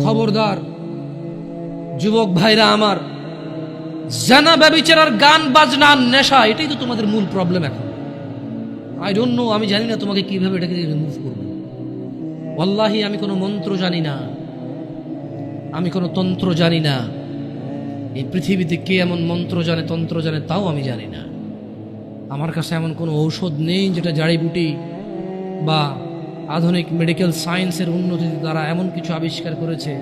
খবরদার যুবক ভাইরা আমার, জানা ব্যভিচার, গান বাজনা, নেশা, এটাই তো তোমাদের মূল প্রবলেম এখন। আই ডোন্ট নো, আমি জানি না তোমাকে কিভাবে এটাকে রিমুভ করবো। ওয়াল্লাহি আমি কোনো মন্ত্র জানি না, আমি কোনো তন্ত্র জানি না। এই পৃথিবীতে কে এমন মন্ত্র জানে, তন্ত্র জানে, তাও আমি জানি না। আমার কাছে এমন কোনো ঔষধ নেই যেটা জাড়িবুটি বা আধুনিক মেডিকেল সায়েন্সের উন্নতির দ্বারা এমন কিছু আবিষ্কার করেছে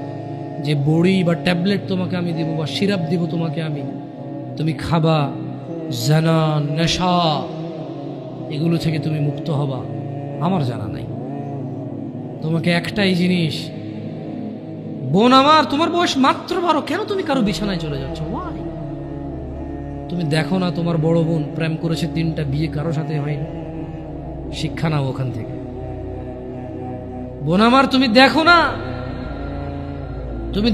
যে বড়ি বা ট্যাবলেট তোমাকে আমি দিব বা সিরাপ দিব তোমাকে আমি, তুমি খাবা, জানা, নেশা, এগুলো থেকে তুমি মুক্ত হবা। আমার জানা নাই। তোমাকে একটাই জিনিস, বোন আমার, তোমার বয়স মাত্র 12, কেন তুমি কারো বিছানায় চলে যাচ্ছ? ওয়াই? তুমি দেখো না তোমার বড় বোন প্রেম করেছে 3টা, বিয়ে কারো সাথে হয়নি? শিক্ষা নাও ওখান থেকে। বোন আমার, তুমি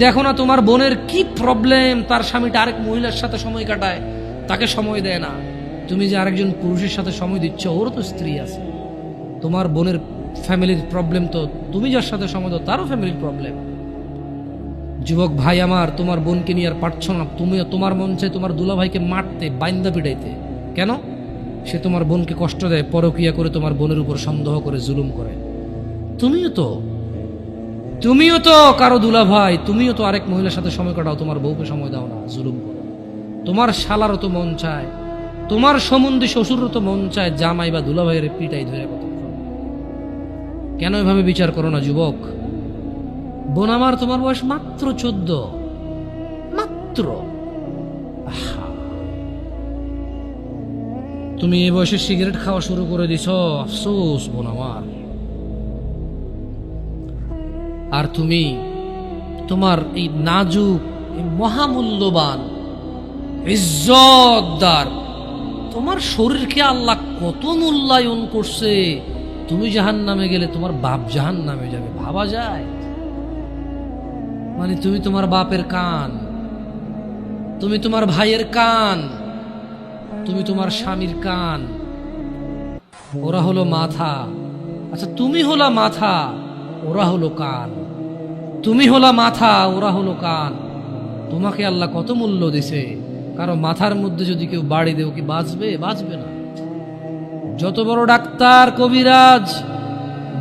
দেখো না তোমার বোনের কি প্রবলেম, তার স্বামীটা আরেক মহিলার সাথে সময় কাটায়, তাকে সময় দেয় না। তুমি যে আরেকজন পুরুষের সাথে সময় দিচ্ছ, ওরও তো স্ত্রী আছে। তোমার বোনের ফ্যামিলির প্রবলেম তো তুমি যার সাথে সময় দাও তারও ফ্যামিলির প্রবলেম। যুবক ভাই আমার, তোমার বোনকে নিয়ে আর পারছো না, তোমার মন চায় তোমার দুলাভাইকে মারতে, বাইন্দা পিটাইতে। কেন? সে তোমার বোনকে কষ্ট দেয়, পরকিয়া করে তোমার বোনের উপর সন্দেহ করে, জুলুম করে। তুমিও তো কারো দুলাভাই, তুমিও তো আরেক মহিলার সাথে সময় কাটাও, তোমার বউকে সময় দাও না, জুলুম করো। তোমার শালারও তো মন চায়, তোমার সম্বন্ধে শ্বশুরও তো মন চায় জামাই বা দুলাভাইয়ের পিটাই ধরে কতক্ষণ। কেন এভাবে বিচার করো না যুবক? বোন আমার, তোমার বয়স মাত্র 14, মাত্র। তুমি এই বয়সে সিগারেট খাওয়া শুরু করে দিছ, আফসোস বোন আমার। আর তুমি তোমার এই নাজুক, এই মহামূল্যবান, ইজ্জতদার তোমার শরীরকে আল্লাহ কত মূল্যায়ন করছে। তুমি জাহান্নামে গেলে তোমার বাপ জাহান্নামে যাবে, ভাবা যায়? মানে তুমি তোমার বাপের কান, তুমি তোমার ভাইয়ের কান, তুমি তোমার স্বামীর কান, ওরা হলো মাথা। আচ্ছা, তুমি হলা মাথা, ওরা হলো কান। তুমি হলা মাথা, ওরা হলো কান। তোমাকে আল্লাহ কত মূল্য দিছে। কারো মাথার মধ্যে যদি কেউ বাড়ি দেও, কি বাঁচবে? বাঁচবে না। যত বড় ডাক্তার, কবিরাজ,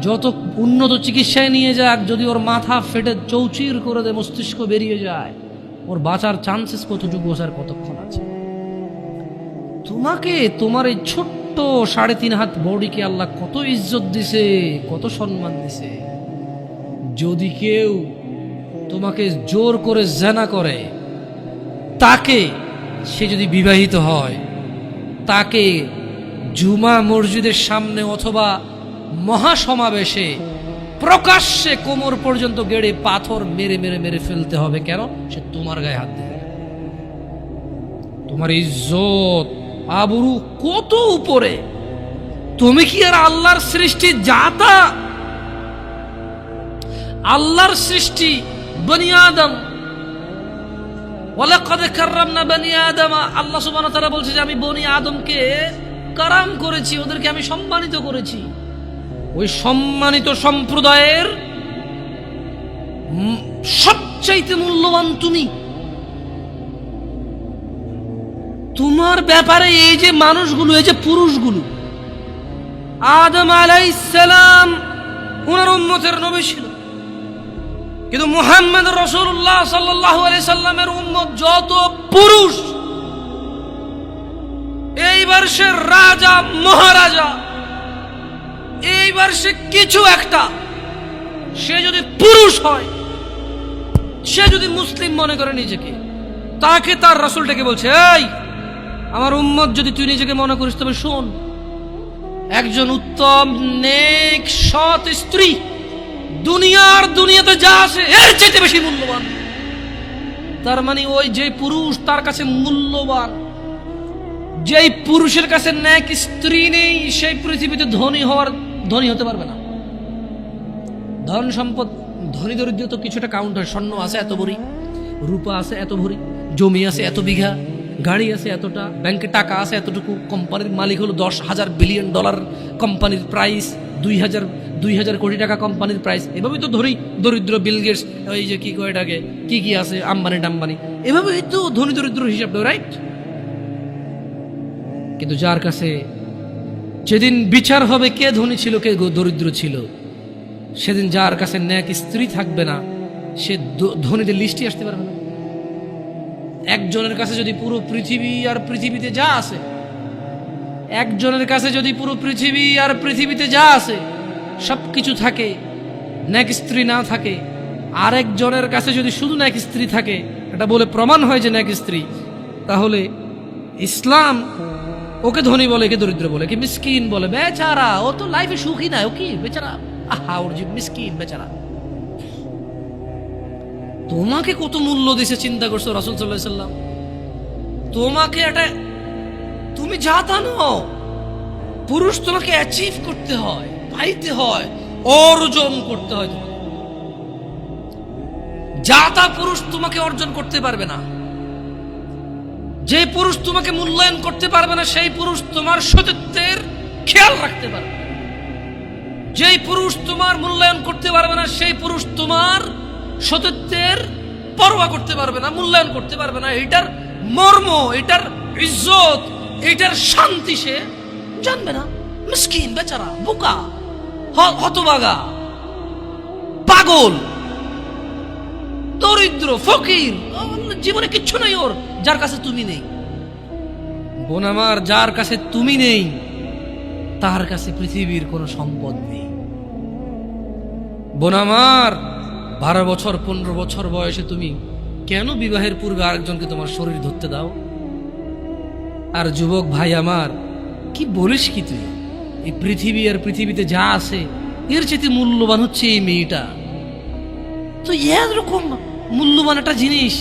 যত উন্নত চিকিৎসায় নিয়ে যাক, যদি ওর মাথা ফেটে চৌচির করে দেয়, মস্তিষ্ক বেরিয়ে যায়, ওর বাঁচার চান্সেস কতটুকু, আর কতক্ষণ আছে? তোমাকে, তোমার এই ছোট্ট 3.5 হাত বডিকে আল্লাহ কত ইজ্জত দিছে, কত সম্মান দিছে। যদি কেউ তোমাকে জোর করে জেনা করে, তাকে, সে যদি বিবাহিত হয়, তাকে জুমা মসজিদের সামনে অথবা মহাসমাবেশে প্রকাশ্যে কোমর পর্যন্ত গেড়ে পাথর মেরে মেরে মেরে ফেলতে হবে। কেন? সে তোমার গায়ে হাত দিবে। তোমার ইজ্জত, আবরু কত উপরে। তুমি কি আর আল্লাহর সৃষ্টি জাতা? আল্লাহর সৃষ্টি বনি আদম, ওয়ালাকাদ কাররামনা বনি আদম। আল্লাহ সুবহানাহু ওয়া তাআলা বলছে যে আমি বনি আদমকে কারাম করেছি, ওদেরকে আমি সম্মানিত করেছি। ওই সম্মানিত সম্প্রদায়ের সবচাইতে মূল্যবান তুমি। তোমার ব্যাপারে এই যে মানুষগুলো, এই যে পুরুষগুলো, আদম আলাইহিস সালাম ওনার উম্মতের নবী ছিল, কিন্তু মুহাম্মদ রাসূলুল্লাহ সাল্লাল্লাহু আলাইহি সাল্লামের উম্মত যত পুরুষ, এইবার সে রাজা মহারাজা, এইবার সে কিছু একটা, সে যদি পুরুষ হয়, সে যদি মুসলিম মনে করে নিজেকে, তাকে তার রাসূলটাকে বলছে, এই আমার উম্মত যদি তুই নিজেকে মনে করিস, তবে শোন, একজন উত্তম নেক সৎ স্ত্রী দুনিয়াতে যা আছে এর চাইতে বেশি মূল্যবান। তার মানে ওই যে পুরুষ তার কাছে মূল্যবান, যেই পুরুষের কাছে নেক স্ত্রী নেই, সেই পৃথিবীতে ধনী হতে পারবে না। ধন সম্পদ, ধনী দরিদ্র তো কিছুটা কাউন্ট হয়। স্বর্ণ আছে এত ভরি, রূপা আছে এত ভরি, জমি আছে এত বিঘা, গাড়ি আছে এতটা, ব্যাংকে টাকা আছে এতটুকু, কোম্পানির মালিক হলো $10,000 বিলিয়ন, কোম্পানির প্রাইস 2000 কোটি টাকা কোম্পানির প্রাইস। এভাবেই তো ধরি দরিদ্র বিল গেটস, ওই যে কি কয় এটাকে, কি কি আছে, আম্বানি টাম্বানি, এভাবেই তো ধনী দরিদ্র হিসাব দেয়, রাইট? কিন্তু যার কাছে যেদিন বিচার হবে কে ধনী ছিল কে দরিদ্র ছিল, সেদিন যার কাছে ন্যাক স্ত্রী থাকবে না, সে ধনীদের লিস্টে আসতে পারবে না। একজনের কাছে যদি পুরো পৃথিবী আর পৃথিবীতে যা আছে, একজনের কাছে যদি পুরো পৃথিবী আর পৃথিবীতে যা আছে সবকিছু থাকে, ন্যাক স্ত্রী না থাকে, আরেকজনের কাছে যদি শুধু ন্যাক স্ত্রী থাকে, এটা বলে প্রমাণ হয় যে ন্যাক স্ত্রী, তাহলে ইসলাম ওকে ধনী বলে, কে দরিদ্র বলে, কি মিসকিন বলে? বেচারা, ও তো লাইফে সুখী না, ও কি বেচারা, আহা ওর যে মিসকিন বেচারা। তোমাকে কত মূল্য দিছে চিন্তা করছো রাসূল সাল্লাল্লাহু আলাইহি সাল্লাম? তোমাকে এটা, তুমি যা তা নও, পুরুষ তোমাকে অ্যাচিভ করতে হয়, পাইতে হয়, অর্জন করতে হয়। তোমাকে যা তা পুরুষ তোমাকে অর্জন করতে পারবে না। যে পুরুষ তোমাকে মূল্যায়ন করতে পারবে না, সেই পুরুষ তোমার সতীত্বের খেয়াল রাখতে পারবে। যেই পুরুষ তোমার মূল্যায়ন করতে পারবে না, সেই পুরুষ তোমার সতীত্বের পরোয়া করতে পারবে না, মূল্যায়ন করতে পারবে না। এটার মর্ম, এটার ইজ্জত, এটার শান্তি সে জানবে না। মিসকিন বেচারা, বোকা, হতভাগা, পাগল, দরিদ্র, ফকির, জীবনে কিচ্ছু নাই ওর, যার কাছে তুমি নেই। বোন আমার, যার কাছে তুমি নেই তার কাছে পৃথিবীর কোনো সম্পদ নেই। বোন আমার, 12 বছর 15 বছর বয়সে তুমি কেন বিবাহের পূর্বে আরেকজনকে তোমার শরীর ধরতে দাও? আর যুবক ভাই আমার, কি বলিস কি তুই? এই পৃথিবী আর পৃথিবীতে যা আছে এর চেয়ে মূল্যবান হচ্ছে এই মেয়েটা। তো এরকম মূল্যবান একটা জিনিস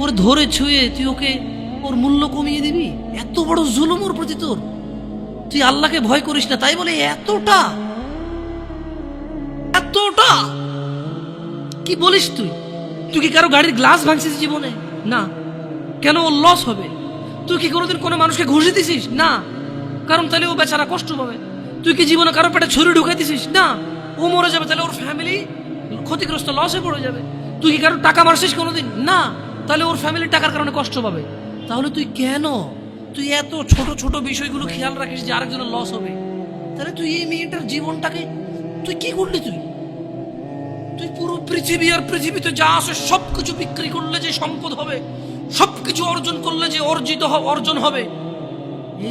ওর ধরে ছুঁয়ে তুই ওকে ওর মূল্য কমিয়ে দিবি? এত বড় জুলুম ওর প্রতি তোর। তুই আল্লাহকে ভয় করিস না, তাই বলে এতটা এতটা কি বলিস তুই? তুই কি কারো গাড়ির গ্লাস ভাঙছিস জীবনে? না। কেন? ওর লস হবে। তুই কি কোনোদিন কোনো মানুষকে ঘুষি দিছিস? না, কারণ তাহলে ও বেচারা কষ্ট পাবে। তুই কি জীবনে কারো পেটে ছুরি ঢুকাই দিছিস? না, ও মরে যাবে, তাহলে ওর ফ্যামিলি ক্ষতিগ্রস্ত, লসে পড়ে যাবে। তুই কি কারো টাকা মারছিস কোনোদিন? না, তাহলে ওর ফ্যামিলি টাকার কারণে কষ্ট পাবে। তাহলে তুই কেন তুই এত ছোট ছোট বিষয়গুলো খেয়াল রাখিস যে আরেকজনের লস হবে? তাহলে তুই এই মেয়েটার জীবনটাকে তুই কি করলি? তুই পুরো পৃথিবী আর পৃথিবীতে যা আছে সবকিছু বিক্রি করলে যে সম্পদ হবে, সবকিছু অর্জন করলে যে অর্জন হবে,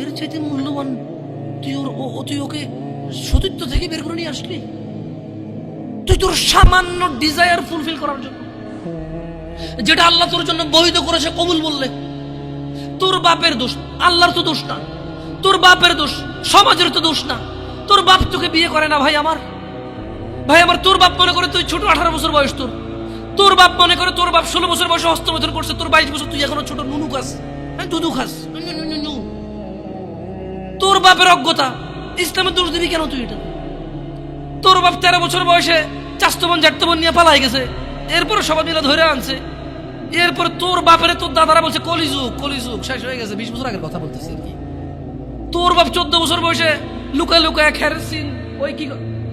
এর চাইতে মূল্যবান তুই ওকে সতীত্ব থেকে বের করে নিয়ে আসলি। তুই তোর সামান্য ডিজায়ার ফুলফিল করার জন্য, যেটা আল্লাহ তোর জন্য বৈধ করেছে, কবুল বললে তোর বাপের দোষ, আল্লাহর তো দোষ না, তোর বাপের দোষ, সমাজের তো দোষ না। তোর বাপ তোকে বিয়ে করে না ভাই আমার, তোর বাপ মনে করে তুই ছোট, 18 বছর বয়স তোর বাপ মনে করে তোর বাপ 16 বছর বয়সে হস্তমৈথুন করছে, তোর 22 বছর, তুই এখনো ছোট নুনু খাস, দুধু খাস। তোর বাপের অজ্ঞতা, ইসলামের দোষ দিবি কেন তুই? এটা তোর বাপ 13 বছর বয়সে চাস্তো বোন জ্যাঠতো বোন নিয়ে পালাই গেছে, এরপরে সবাই মিলে ধরে আনছে। এরপরে তোর বাপের তোর দাদারা বলছে কলিযুগ শেষ হয়ে গেছে। 20 বছর আগের কথা বলতেছি। তোর বাপ 14 বছর বয়সে লুকায় লুকায় খেরসিন ওই কি।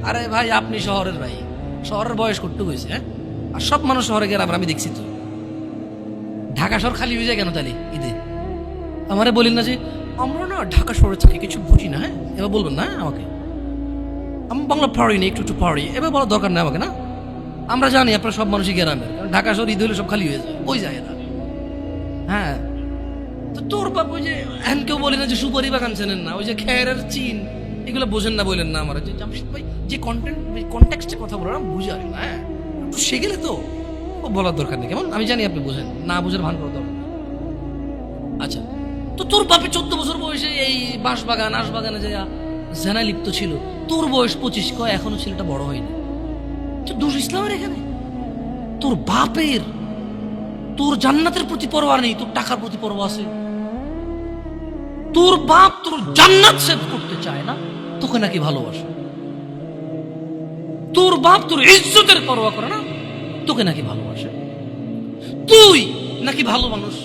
আরে ভাই, আপনি শহরের ভাই, শহরের বয়স কট্টু হয়েছে, হ্যাঁ? আর সব মানুষ শহরে গেলে আমি দেখছি তো। ঢাকা শহর খালি হয়ে যায় কেন তাহলে ঈদে? আমারে বলিন না যে আমরা না ঢাকা শহরে থাকি, কিছু বুঝি না। হ্যাঁ, এবার বলবেন না আমাকে, আমি বাংলা পারি না, একটু পারি, এবার বলার দরকার নেই আমাকে। না, আমরা জানি আপনারা সব মানুষই গ্রামের, ঢাকা শহর ঈদ হলে সব খালি হয়ে যায়, ওই যায় না। হ্যাঁ, তো তোর বাপ ওই যে এখন কেউ বলি না যে সুপারি বাগান চেনেন না, ওই যে খেরের চিন, এগুলো বোঝেন না, বললেন না আমার যে জামশেদ ভাই যে কন্টেক্সটে কথা বললাম বুঝে আসে না। হ্যাঁ, একটু শিখলে তো বলার দরকার নেই, কেমন? আমি জানি আপনি বোঝেন না, বুঝের ভান করার দরকার। আচ্ছা, তো তোর বাপে 14 বছর বয়সে এই বাঁশবাগান আশবাগানে যে জেনা লিপ্ত ছিল, তোর বয়স 25, কয় এখনো ছেলেটা বড় হয়নি। তো দোষ ইসলামের এখানে? তোর বাপের, তোর জান্নাতের প্রতি পরোয়া নেই, তোর টাকার প্রতি পরোয়া আছে। তোর বাপ তোর জান্নাত সেভ করতে চায় না, তোকে নাকি ভালোবাসে। তোর বাপ তোর ইজ্জতের পরোয়া করে না, তোকে নাকি ভালোবাসে। তুই নাকি ভালো মানুষ,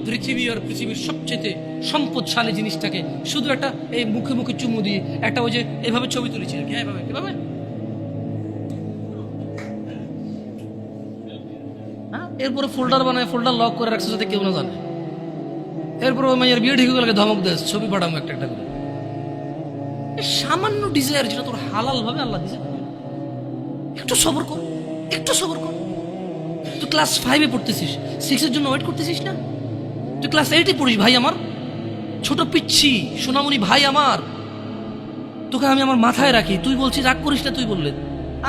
পৃথিবী আর পৃথিবীর সবচেয়ে সম্পদশালী জিনিসটাকে শুধু একটা এই মুখে মুখে চুমু দিয়ে একটা ওই যে এভাবে ছবি তুলেছিল, কিভাবে হ্যাঁ, এরপরে ফোল্ডার বানায়, ফোল্ডার লক করে রাখছে যাতে কেউ না জানে। এরপরে ওই মাইয়ের বিয়ে ঠিক হয়ে গেলে ধমক দেয়, ছবি পাঠাবো একটা একটা করে। সামান্য ডিজায়ার যেটা তোর হালাল ভাবে আল্লাহ দিয়েছে, একটু সবর কর, একটু সবর কর। তুই ক্লাস 5-এ পড়তেছিস, 6-এর জন্য ওয়েট করতেছিস না? তুই ক্লাস 8-এ পড়িস ভাই আমার, ছোট পিচ্ছি সোনামণি ভাই আমার। তোকে আমি আমার মাথায় রাখি, তুই বলছিস রাগ করিস না। তুই বললে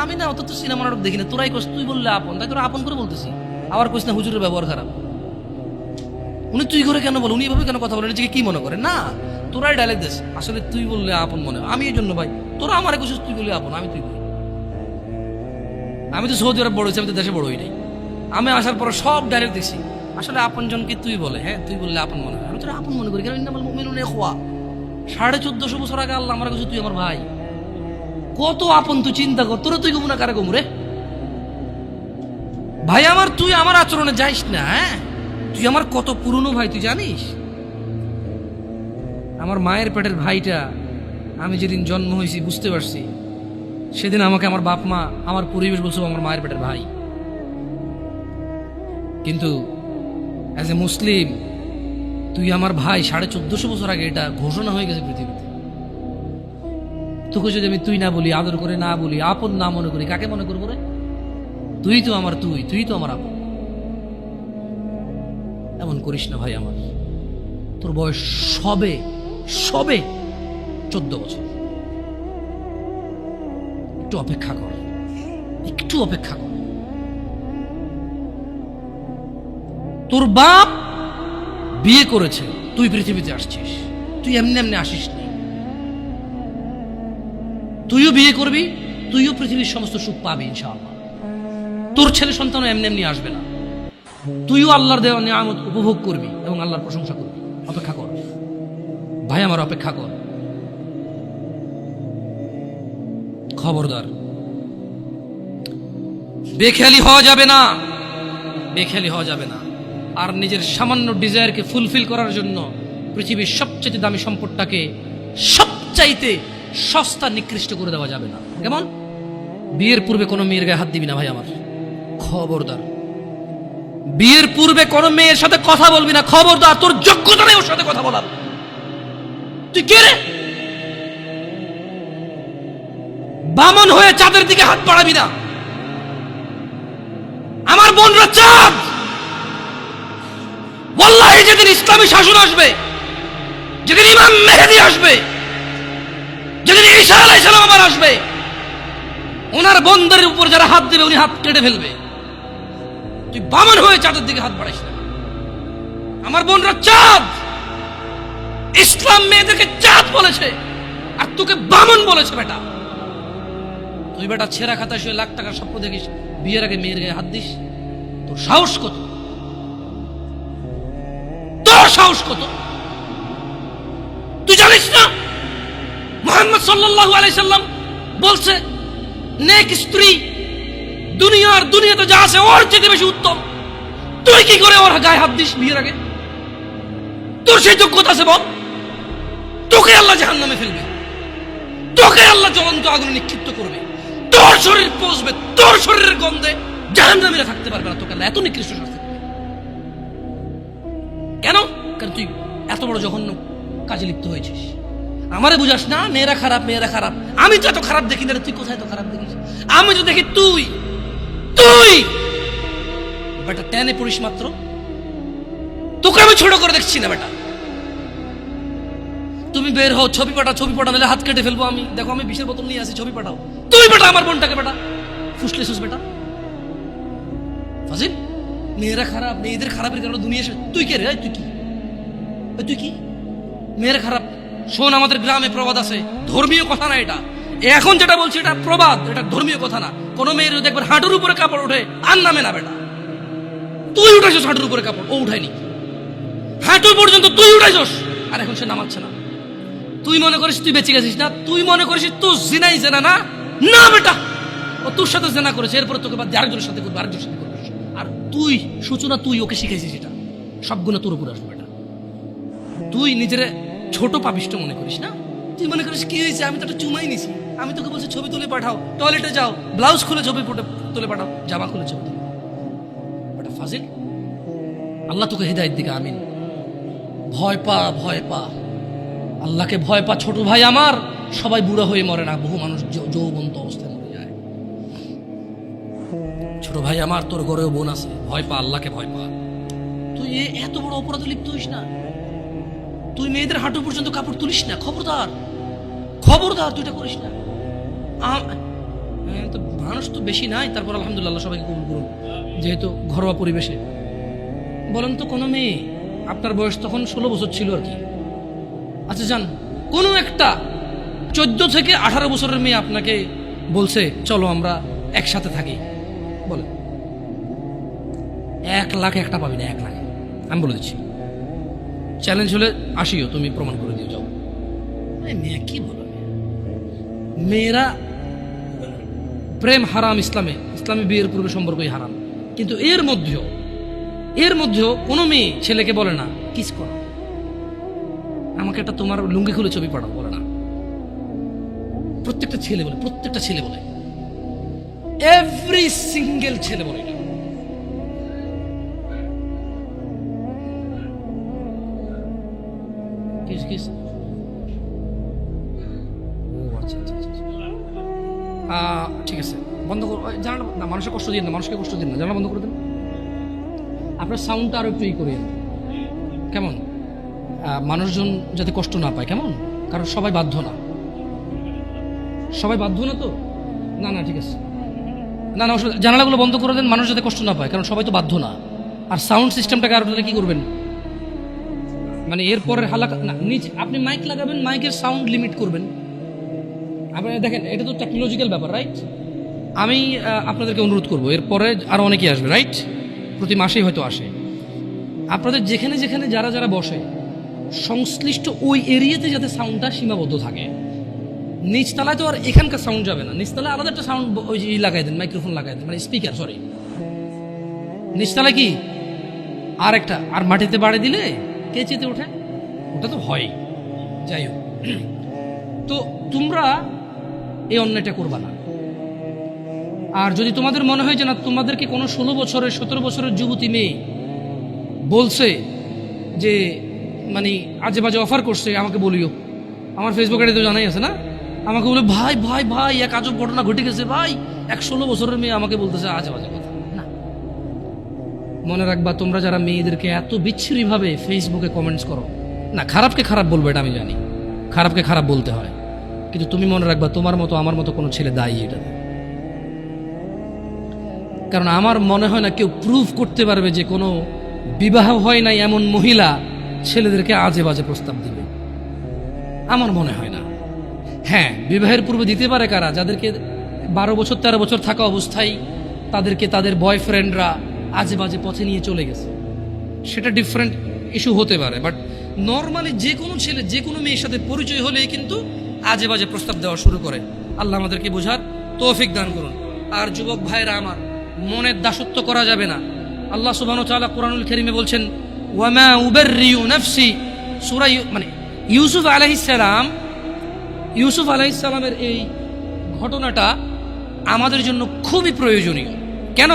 আমি না অত তো সিনেমা নাটক দেখি না, তোরাই কোস, তুই বললে আপন, তাই তোরা আপন করে বলতেছি। আবার কোস না হুজুরের ব্যবহার খারাপ। উনি তুই করে কেন বল, উনি এভাবে কেন কথা বলেন, নিজেকে কি মনে করে? না, তোরাই ডায়লগ দিস, আসলে তুই বললে আপন মনে হয়। আমি এই জন্য ভাই, তোরা আমার কোসিস তুই বললে আপন, আমি তুই বলি। আমি তো সৌদি আরব বড় হয়েছি, আমি তো দেশে বড় হই নাই। আমি আসার পর সব ডাইরেক্ট দেখছি, আসলে আপন জনকে তুই বলে, হ্যাঁ তুই বললে আপন মনে হয়। আমি তোরা আপন মনে করি, কেন ইন্নামাল মুমিনুনা ইখওয়া। 1450 বছর আগে আল্লাহ আমার কাছে তুই আমার ভাই, কত আপন তুই চিন্তা কর। তোরা তুই গমু না কারে গমু রে ভাই আমার? তুই আমার আচরণে যাইস না। হ্যাঁ, তুই আমার কত পুরনো ভাই তুই জানিস? আমার মায়ের পেটের ভাইটা আমি যেদিন জন্ম হয়েছি বুঝতে পারছি, সেদিন আমাকে আমার বাপ মা, আমার পরিবেশ বলছো আমার মায়ের পেটের ভাই। কিন্তু অ্যাজ এ মুসলিম তুই আমার ভাই। 1450 বছর আগে এটা ঘোষণা হয়ে গেছে পৃথিবীতে। তোকে যদি আমি তুই না বলি, আদর করে না বলি, আপন না মনে করি, কাকে মনে করবো রে? তুই তো আমার তুই তো আমার আপন। এমন করিস না ভাই আমার। তোর বয়স সবে 14 বছর। একটু অপেক্ষা কর, একটু অপেক্ষা কর। তোর বাপ বিয়ে করেছে, তুই পৃথিবীতে আসছিস। তুই এমনি এমনি আসিস নি, তুইও বিয়ে করবি, তুইও পৃথিবীর সমস্ত সুখ পাবি ইনশাআল্লাহ। তোর ছেলে সন্তান এমনি এমনি আসবে না। তুইও আল্লাহর দেওয়া নিয়ামত উপভোগ করবি এবং আল্লাহর প্রশংসা করবি। অপেক্ষা কর ভাই আমার, অপেক্ষা কর। খবরদার, বেখেয়ালি হওয়া যাবে না, বেখেয়ালি হওয়া যাবে না। আর নিজের সামান্য ডিজায়ারকে ফুলফিল করার জন্য পৃথিবীর সবচেয়ে দামি সম্পদটাকে সবচাইতে সস্তা নিকৃষ্ট করে দেওয়া যাবে না। কেমন? বিয়ের পূর্বে কোনো মেয়ের গায়ে হাত দিবি না ভাই আমার, খবরদার। বিয়ের পূর্বে কোনো মেয়ের সাথে কথা বলবি না, খবরদার। তোর যোগ্যতা নেই ওর সাথে কথা বলার। তুই কে রে? বামন হয়ে চাঁদের দিকে হাত বাড়াবি না। আমার বোনরা চাঁদ। ওয়াল্লাহি যেদিন ইসলামী শাসন আসবে, যেদিন ইমাম মেহেদী আসবে, যেদিন ঈসা আলাইহিস সালাম আবার আসবে, ওনার বোনদের উপর যারা হাত দেবে উনি হাত কেটে ফেলবে। তুই বামন হয়ে চাঁদের দিকে হাত বাড়াইস না। আমার বোনরা চাঁদ। ইসলাম মেয়েদেরকে চাঁদ বলেছে, আর তোকে বামন বলেছে বেটা। তুই বেটা ছেঁড়া খাতায় শুয়ে লাখ টাকার স্বপ্ন দেখিস, বিয়ের আগে মেয়ের গায়ে হাত দিস। তোর সাহস কত? তোর সাহস কত? তুই জানিস না মুহাম্মদ সাল্লাল্লাহু আলাইহি সাল্লাম বলছে, নেক স্ত্রী দুনিয়াতে যা আছে ওর চেয়ে বেশি উত্তম। তুই কি করে ওর গায়ে হাত দিস বিয়ের আগে? তোর সেই যোগ্যতা আছে বল? তোকে আল্লাহ জাহান্নামে ফেলবে, তোকে আল্লাহ জ্বলন্ত আগুনে নিক্ষিপ্ত করবে, তোর শরীর পচবে, তোর শরীরের গন্ধে জাহান্নামীরা থাকতে পারবে না। তোকে আল্লাহ এত নিকৃষ্ট শাস্তি দেবে। কেন? কারণ তুই এত বড় জঘন্য কাজে লিপ্ত হয়েছিস। আমারে বুঝাস না মেয়েরা খারাপ, মেয়েরা খারাপ। আমি তো এত খারাপ দেখি না, তুই কোথায় তো খারাপ দেখিস? আমি তো দেখি তুই বেটা টেনে পড়িস মাত্র। তোকে আমি ছোট করে দেখছি না বেটা। তুমি বের হও, ছবি পাঠাও, নাহলে হাত কেটে ফেলবো আমি। দেখো আমি বিষের বোতল নিয়ে আসি, ছবি পাঠাও। তুই বেটা আমার বোনটাকে বেটা ফুসলেছিস বেটা। ফাজিল, মেয়েরা খারাপ, মেয়েদের খারাপের কারণে দুনিয়া। তুই কে রে? তুই কি মেয়েরা খারাপ? শোন, আমাদের গ্রামে প্রবাদ আছে, ধর্মীয় কথা না এটা। এখন যেটা বলছি এটা প্রবাদ, এটা ধর্মীয় কথা না। কোন মেয়ের দেখবেন হাঁটুর উপরে কাপড় ওঠে, আর নামে না বেটা। তুই উঠাইছস হাঁটুর উপরে কাপড়, ও উঠায়নি। হাঁটু পর্যন্ত তুই উঠাইছস, আর এখন সে নামাচ্ছে না। তুই মনে করিস তুই বেঁচে গেছিস না? তুই মনে করিস তুই জিনাই জেনা না? না বেটা, ও তোর সাথে জেনা করেছে, এরপরে তোকে বাদ আরেকজনের সাথে করবে, আরেকজনের সাথে করবে। আর তুই সূচনা, তুই ওকে শিখাইছিস, এটা সব গুণ তোর উপরে আসবে বেটা। তুই নিজের ছোট পাপিষ্ট মনে করিস না? তুই মনে করিস কি হয়েছে, আমি তো একটা চুমাই নিছি। আমি তোকে বলছি ছবি তুলে পাঠাও, টয়লেটে যাও, ব্লাউজ খুলে ছবি তুলে পাঠাও, জামা খুলে ছবি তুলে। ফাজিল, আল্লাহ তোকে হৃদায়ত দিকে, আমিন। ভয় পা, ভয় পা, আল্লাহকে ভয় পা ছোট ভাই আমার। সবাই বুড়া হয়ে মরে না, বহু মানুষ যৌবন্ত অবস্থায় মরে যায়। ছোট ভাই আমার, তোর ঘরেও বোন আছে, ভয় পা, আল্লাহকে ভয় পা। তুই এত বড় অপরাধে লিপ্ত হইস না। তুই মেয়েদের হাঁটু পর্যন্ত কাপড় তুলিস না, খবরদার, খবরদার, তুই এটা করিস না। তো মানুষ তো বেশি নাই, তারপর আলহামদুলিল্লাহ সবাইকে কবুল করুন, যেহেতু ঘরোয়া পরিবেশে। বলেন তো কোনো মেয়ে, আপনার বয়স তখন 16 বছর ছিল আর কি, আচ্ছা যান, কোনো একটা 14 থেকে 18 বছরের মেয়ে আপনাকে বলছে চলো আমরা একসাথে থাকি, বলে 1 লাখ একটা পাবি না, 1 লাখ। আমি বলে দিচ্ছি, চ্যালেঞ্জ হলে আসিও, তুমি প্রমাণ করে দিয়ে যাও। মেয়ে কি বলো, মেয়েরা প্রেম হারাম ইসলামে, ইসলামে বিয়ের পূর্বে সম্পর্কই হারাম। কিন্তু এর মধ্যেও কোনো মেয়ে ছেলেকে বলে না কিস করো, আমাকে একটা তোমার লুঙ্গি খুলে ছবি পাঠাও, বলে না। প্রত্যেকটা ছেলে বলে, প্রত্যেকটা ছেলে বলে, এভরি সিঙ্গেল ছেলে বলে এটা। ঠিক আছে, বন্ধ করো, জানা না, মানুষের কষ্ট দিন না, মানুষকে কষ্ট দিন না, জানা বন্ধ করে দেন। আপনার সাউন্ডটা আরো একটু করিয়েন, কেমন? মানুষজন যাতে কষ্ট না পায়, কেমন? কারণ সবাই বাধ্য না, সবাই বাধ্য না তো। না না ঠিক আছে, না না, জানালাগুলো বন্ধ করে দেন, মানুষ যাতে কষ্ট না পায়, কারণ সবাই তো বাধ্য না। আর সাউন্ড সিস্টেমটাকে আরো কি করবেন, মানে এরপরের হালাকা না, নিচে আপনি মাইক লাগাবেন, মাইকের সাউন্ড লিমিট করবেন। আপনি দেখেন, এটা তো টেকনোলজিক্যাল ব্যাপার, রাইট? আমি আপনাদেরকে অনুরোধ করবো, এরপরে আরো অনেকেই আসবে, রাইট? প্রতি মাসেই হয়তো আসে। আপনাদের যেখানে যেখানে যারা যারা বসে, সংশ্লিষ্ট ওই এরিয়াতে যাতে সাউন্ডটা সীমাবদ্ধ থাকে। নিচতলায় তো আর এখানকার সাউন্ড যাবে না, নিচতলায় আলাদা একটা সাউন্ড ওই লাগাই দেন, মাইক্রোফোন লাগাই দেন, মানে স্পিকার, সরি। নিচতলায় কি আর একটা, আর মাটিতে বাড়ি দিলে কে চেতে ওঠে, ওটা তো হয়। যাই হোক, তো তোমরা এই অন্যায়টা করবা না। আর যদি তোমাদের মনে হয় যে না, তোমাদেরকে কোনো 16 বছরের 17 বছরের যুবতী মেয়ে বলছে যে মানে আজে বাজে অফার করছে, আমাকে বলিও। আমার ফেসবুক আইডি তো জানাই আছে না, আমাকে বলে ভাই ভাই ভাই এক আজব ঘটনা ঘটে গেছে ভাই, 16 বছরের মেয়ে আমাকে বলতেছে আজে বাজে কথা। না, মনে রাখবা, তোমরা যারা মেয়েদেরকে এত বিচ্ছিরি ভাবে ফেসবুকে কমেন্টস করো না, খারাপকে খারাপ বলবে, এটা আমি জানি, খারাপকে খারাপ বলতে হয়, কিন্তু তুমি মনে রাখবা, তোমার মতো আমার মতো কোনো ছেলে দায়ী এটা। কারণ আমার মনে হয় না কেউ প্রুফ করতে পারবে যে কোনো বিবাহ হয় নাই এমন মহিলা ছেলেদেরকে আজে বাজে প্রস্তাব দিবে, আমার মনে হয় না। হ্যাঁ, বিবাহের পূর্বে দিতে পারে কারা, যাদেরকে 12 বছর 13 বছর থাকা অবস্থায় তাদেরকে তাদের বয়ফ্রেন্ডরা আজে বাজে পথে নিয়ে চলে গেছে, সেটা ডিফারেন্ট ইস্যু হতে পারে। বাট নর্মালি যে কোনো ছেলে যে কোনো মেয়ের সাথে পরিচয় হলেই কিন্তু আজে বাজে প্রস্তাব দেওয়া শুরু করে। আল্লাহ আমাদেরকে বোঝার তৌফিক দান করুন। আর যুবক ভাইরা আমার, মনের দাসত্ব করা যাবে না। আল্লাহ সুবহানাহু ওয়া তাআলা কুরআনুল কারীমে বলছেন, ওয়ামা উবাররিউ নাফসি, সূরা মানে ইউসুফ আলাইহিস সালামের এই ঘটনাটা আমাদের জন্য খুবই প্রয়োজনীয়। কেন?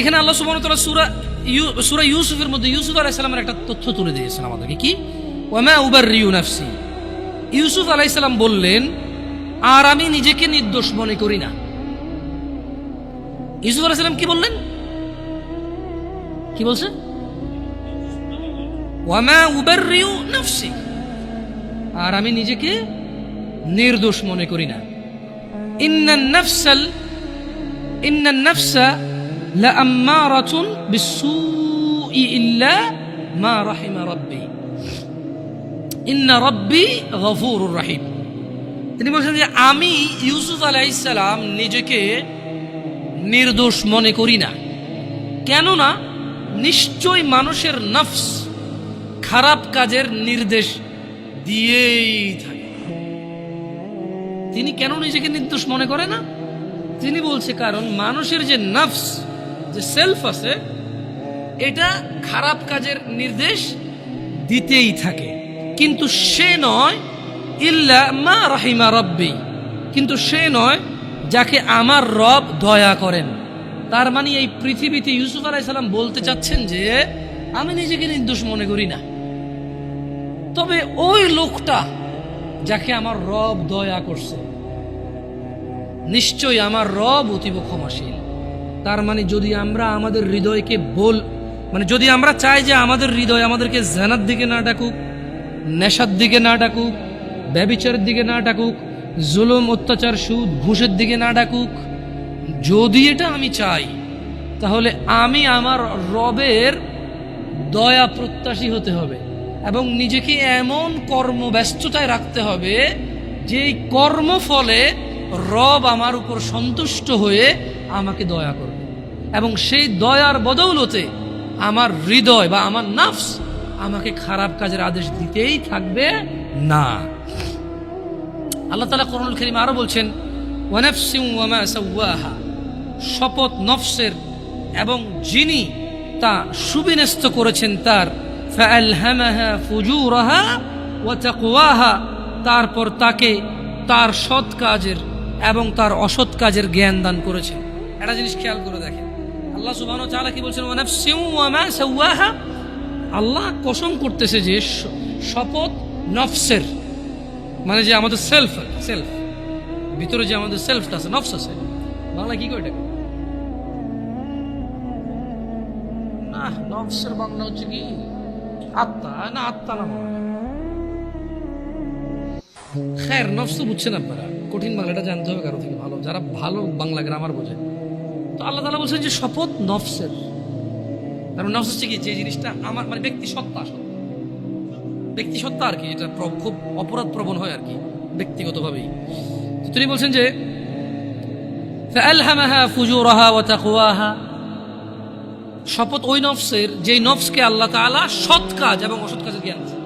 এখানে আল্লাহ সুবহানাহু ওয়া তাআলা সূরা ইউসুফের মধ্যে ইউসুফ আলাইহিস সালামের একটা তথ্য তুলে দিয়েছেন আমাদেরকে। কি? ওয়ামা উবাররিউ নাফসি, ইউসুফ আলাইহিস সালাম বললেন, আর আমি নিজেকে নির্দোষ মনে করি না। ইউসুফ আলাইহিস সালাম কি বললেন? কি বলছেন? ওয়ামা উবাররিউ নাফসি, আর আমি নিজেকে নির্দোষ মনে করি না। ইন্নান নাফসা লাআম্মারাতুন বিসসুই ইল্লা মা রাহিমা রাব্বি ইন্না রাব্বি গফুরুর রহিম। তিনি বলছেন যে আমি ইউসুফ আলাইহিস সালাম নিজেকে নির্দোষ মনে করি না, কেননা নিশ্চয় মানুষের নফস খারাপ কাজের নির্দেশ দিয়েই থাকে। তিনি কেন নিজেকে নির্দোষ মনে করে না? তিনি বলছে কারণ মানুষের যে নফস, যে সেলফ আছে, এটা খারাপ কাজের নির্দেশ দিতেই থাকে, কিন্তু সে নয় ইল্লা মা রাহিমা রাব্বি, কিন্তু সে নয় যাকে আমার রব দয়া করেন। তার মানে এই পৃথিবীতে ইউসুফ আলাইহিস সালাম বলতে চাচ্ছেন যে আমি নিজেকে নির্দোষ মনে করি না, তবে ওই লোকটা যাকে আমার রব দয়া করছে, নিশ্চয়ই আমার রব অতীব ক্ষমাশীল। তার মানে যদি আমরা আমাদের হৃদয়কে যদি আমরা চাই যে আমাদের হৃদয় আমাদেরকে জানার দিকে না ডাকুক, নেশার দিকে না ডাকুক, ব্যভিচারের দিকে না ডাকুক, জুলুম অত্যাচার সুদ ঘুষের দিকে না ডাকুক, যদি এটা আমি চাই, তাহলে আমি আমার রবের দয়া প্রত্যাশী হতে হবে এবং নিজেকে এমন কর্মব্যস্ততায় রাখতে হবে যে কর্মফলে রব আমার উপর সন্তুষ্ট হয়ে আমাকে দয়া করবে এবং সেই দয়ার বদৌলতে আমার হৃদয় বা আমার নফস আমাকে খারাপ কাজের আদেশ দিতেই থাকবে না। আল্লাহ তাআলা কোরআনুল কারীমে আরো বলছেন, ওয়া নাফসিন ওয়া মা সাওয়াহা, শপথ নফসের এবং যিনি তা সুবিন্যস্ত করেছেন তার, ফাআলহামাহা ফুজুরাহা ওয়া তাকওয়াহা, তারপর তাকে তার সৎ কাজের এবং তার অসৎ কাজের জ্ঞান দান করেছেন। একটা জিনিস খেয়াল করে দেখেন, আল্লাহ সুবহানাহু ওয়া তাআলা কি বলছেন, ওয়া নাফসিন ওয়া মা সাওয়াহা। আল্লাহ কসম করতেছে যে শপথ নফসের, মানে যে আমাদের সেলফ ভিতরে যে আমাদের সেলফটা আছে, নফস আছে, বাংলা কি করে এটাকে? নফসের বাংলা হচ্ছে কি আত্মা, না আত্মা না মনে হয়। খের, নফস তো বুঝছেন আপনারা, কঠিন বাংলাটা জানতে হবে কারো থেকে ভালো, যারা ভালো বাংলা গ্রামার বোঝে। তো আল্লাহ তাআলা বলছেন যে শপথ নফসের, কারণ নফস হচ্ছে কি যে জিনিসটা আমার মানে ব্যক্তি সত্তা আর কি, এটা খুব অপরাধ প্রবণ হয় আর কি ব্যক্তিগতভাবেই। তো তিনি বলছেন যে ফাআলহামাহা ফুজুরাহা ওয়া তাকওয়াহা, শপথ ওই নফসের যেই নফসকে আল্লাহ তাআলা সৎ কাজ এবং অসৎ কাজের জ্ঞান দিয়েছেন।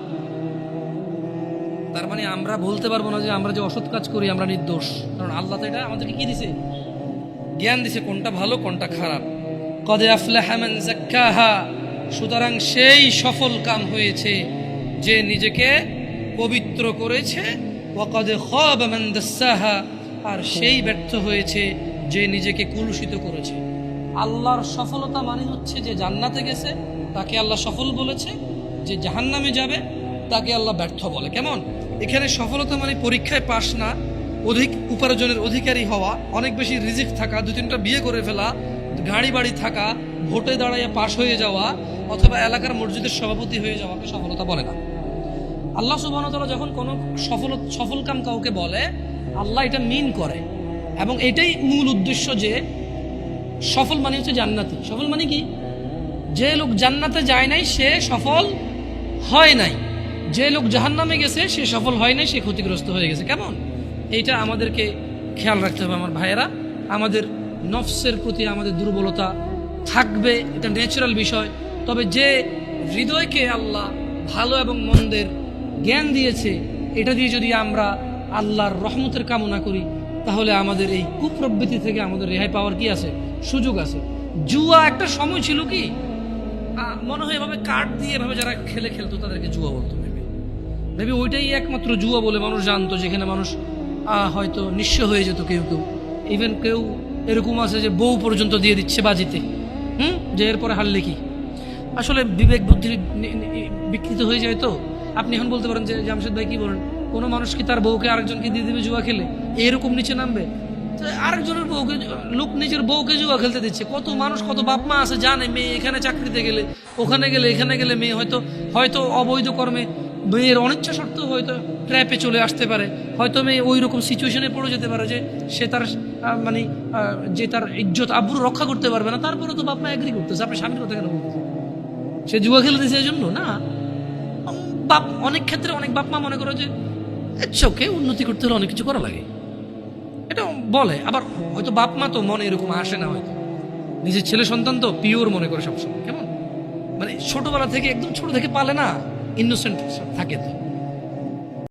তার মানে আমরা বলতে পারবো না যে আমরা যে অসৎ কাজ করি আমরা নির্দোষ, কারণ আল্লাহ তো এটা আমাদেরকে কি দিছে? জ্ঞান দিছে, কোনটা ভালো কোনটা খারাপ। কদ আফলাহা মান যাক্কাহা, সুতরাং সেই সফল কাম হয়েছে যে নিজেকে পবিত্র করেছে। ওয়া কদ খাবা মান দাসসাহা, আর সেই ব্যর্থ হয়েছে যে নিজেকে কলুষিত করেছে। আল্লাহর সফলতা মানে হচ্ছে যে জান্নাতে গেছে তাকে আল্লাহ সফল বলেছে, যে জাহান্নামে যাবে তাকে আল্লাহ ব্যর্থ বলে। কেমন? এখানে সফলতা মানে পরীক্ষায় পাশ না, অধিক উপার্জনের অধিকারী হওয়া, অনেক বেশি রিজিক থাকা, 2-3টা বিয়ে করে ফেলা, গাড়ি বাড়ি থাকা, ভোটে দাঁড়াইয়া পাশ হয়ে যাওয়া, অথবা এলাকার মসজিদের সভাপতি হয়ে যাওয়াকে সফলতা বলে না। আল্লাহ সুবহানাহু ওয়া তাআলা যখন কোনো সফল কাম কাউকে বলে, আল্লাহ এটা মিন করে এবং এটাই মূল উদ্দেশ্য যে সফল মানে হচ্ছে জান্নাতি। সফল মানে কি? যে লোক জান্নাতে যায় নাই সে সফল হয় নাই, যে লোক জাহান্নামে গেছে সে সফল হয় নাই, সে ক্ষতিগ্রস্ত হয়ে গেছে। কেমন? এইটা আমাদেরকে খেয়াল রাখতে হবে আমার ভাইয়েরা। আমাদের নফসের প্রতি আমাদের দুর্বলতা থাকবে, এটা ন্যাচারাল বিষয়। তবে যে হৃদয়কে আল্লাহ ভালো এবং মন্দের জ্ঞান দিয়েছে, এটা দিয়ে যদি আমরা আল্লাহর রহমতের কামনা করি, তাহলে আমাদের এই কুপ্রবৃত্তি থেকে আমাদের রেহাই পাওয়ার কি আছে? সুযোগ আছে। জুয়া একটা সময় ছিল কি মনে হয় এভাবে কার্ড দিয়ে এভাবে যারা খেলতো তাদেরকে জুয়া বলতো। মেবি ওইটাই একমাত্র জুয়া বলে মানুষ জানতো, যেখানে মানুষ হয়তো নিঃস্ব হয়ে যেত। কেউ ইভেন কেউ এরকম আছে যে বউ পর্যন্ত দিয়ে দিচ্ছে বাজিতে, যে এরপরে হারলে কি। আসলে বিবেক বুদ্ধি বিকৃত হয়ে যায়। তো আপনি এখন বলতে পারেন যে জামশেদ ভাই কি বলেন, কোনো মানুষ কি তার বউকে আরেকজনকে দিয়ে দিবে জুয়া খেলে? এরকম নিচে নামবে? আরেকজনের বউকে, লোক নিজের বউকে জুয়া খেলতে দিচ্ছে। কত মানুষ, কত বাপ মা আছে জানে মেয়ে এখানে চাকরিতে গেলে, ওখানে গেলে, এখানে গেলে মেয়ে হয়তো অবৈধ কর্মে, মেয়ের অনিচ্ছা সত্ত্বেও হয়তো ট্র্যাপে চলে আসতে পারে, হয়তো মেয়ে ওই রকম সিচুয়েশনে পড়ে যেতে পারে যে সে তার যে তার ইজ্জত আব্রু রক্ষা করতে পারবে না। তারপরে তো বাপ মা এগ্রি করতেছে। আপনি স্বামীর কথা কেন বলতেছেন? সে জুয়া খেলে দিয়েছে এই জন্য না। অনেক ক্ষেত্রে অনেক বাপ মা মনে করে যে চোখে উন্নতি করতে হলে অনেক কিছু করা লাগে, এটা বলে। আবার হয়তো বাপ মা তো মনে এরকম আসে না, হয়তো নিজের ছেলে সন্তান তো পিওর মনে করে সবসময়। কেমন? ছোটবেলা থেকে, একদম ছোট থেকে পালে না, ইনোসেন্ট থাকে তো।